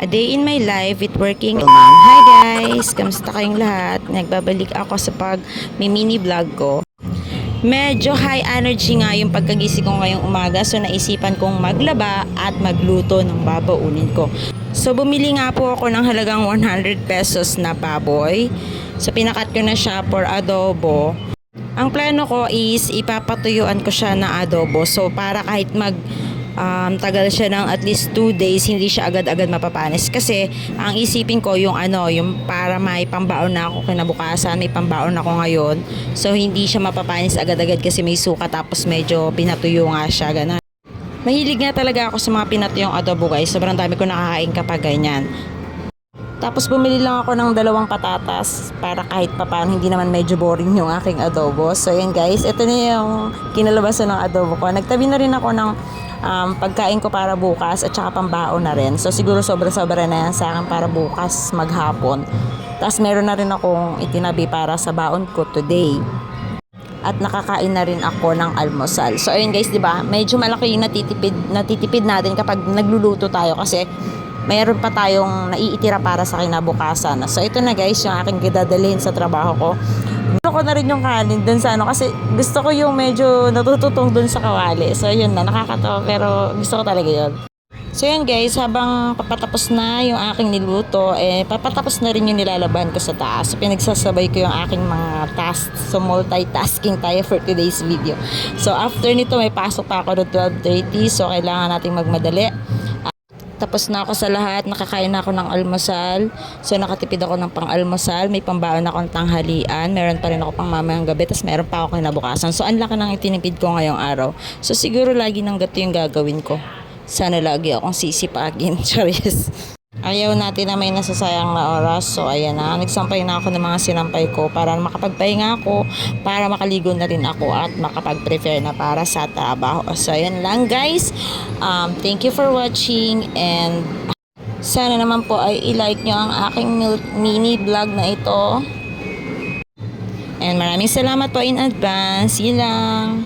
A day in my life with working mom. Hi guys! Kamusta kayong lahat? Nagbabalik ako sa mini vlog ko. Medyo high energy nga yung pagkagising ko ngayong umaga, so naisipan kong maglaba at magluto ng babaunin ko. So bumili nga po ako ng halagang 100 pesos na baboy. So pinakat ko na siya for adobo. Ang plano ko is ipapatuyuan ko siya na adobo. So para kahit tagal siya ng at least 2 days, hindi siya agad-agad mapapanis. Kasi ang isipin ko yung yung para may pambaon na ako kinabukasan, may pambaon ako ngayon. So hindi siya mapapanis agad-agad kasi may suka, tapos medyo pinatuyo nga siya, ganun. Mahilig nga talaga ako sa mga pinatuyong adobo guys. Sobrang dami ko nakakain kapag ganyan. Tapos bumili lang ako ng 2 patatas para kahit papaano hindi naman medyo boring yung aking adobo. So yan guys, ito na yung kinalabasan ng adobo ko. Nagtabi na rin ako ng pagkain ko para bukas at saka pambaon na rin. So siguro sobra-sobra na yan sa akin para bukas maghapon. Tapos meron na rin akong itinabi para sa baon ko today. At nakakain na rin ako ng almusal. So ayun guys, 'di ba? Medyo malaki yung natitipid natin kapag nagluluto tayo kasi mayroon pa tayong naiitira para sa kinabukasan. So ito na guys, yung aking dadalhin sa trabaho ko. Gusto ko na rin yung kanin dun sa kasi gusto ko yung medyo natututong dun sa kawali. So yun na, nakakatawa pero gusto ko talaga yun. So yun guys, habang papatapos na yung aking niluto, papatapos na rin yung nilalaban ko sa taas. So pinagsasabay ko yung aking mga tasks. So multitasking tayo for today's video. So after nito may pasok pa ako noong 12:30. So kailangan nating magmadali. Tapos na ako sa lahat, nakakain na ako ng almusal. So nakatipid ako ng pang-almusal, may pambaon ako ng tanghalian, meron pa rin ako pang mamayang gabi, tapos meron pa ako kinabukasan. So ang laki ng itinipid ko ngayong araw. So siguro lagi nang gato yung gagawin ko. Sana lagi akong sisipagin. Charis. Ayaw natin na may nasasayang na oras. So ayan na, nagsampay na ako ng mga sinampay ko para makapagpahinga ako, para makaligo na rin ako at makapag-prepare na para sa trabaho. So ayan lang guys. Thank you for watching and sana naman po ay i-like nyo ang aking mini vlog na ito. And maraming salamat po in advance. See you lang.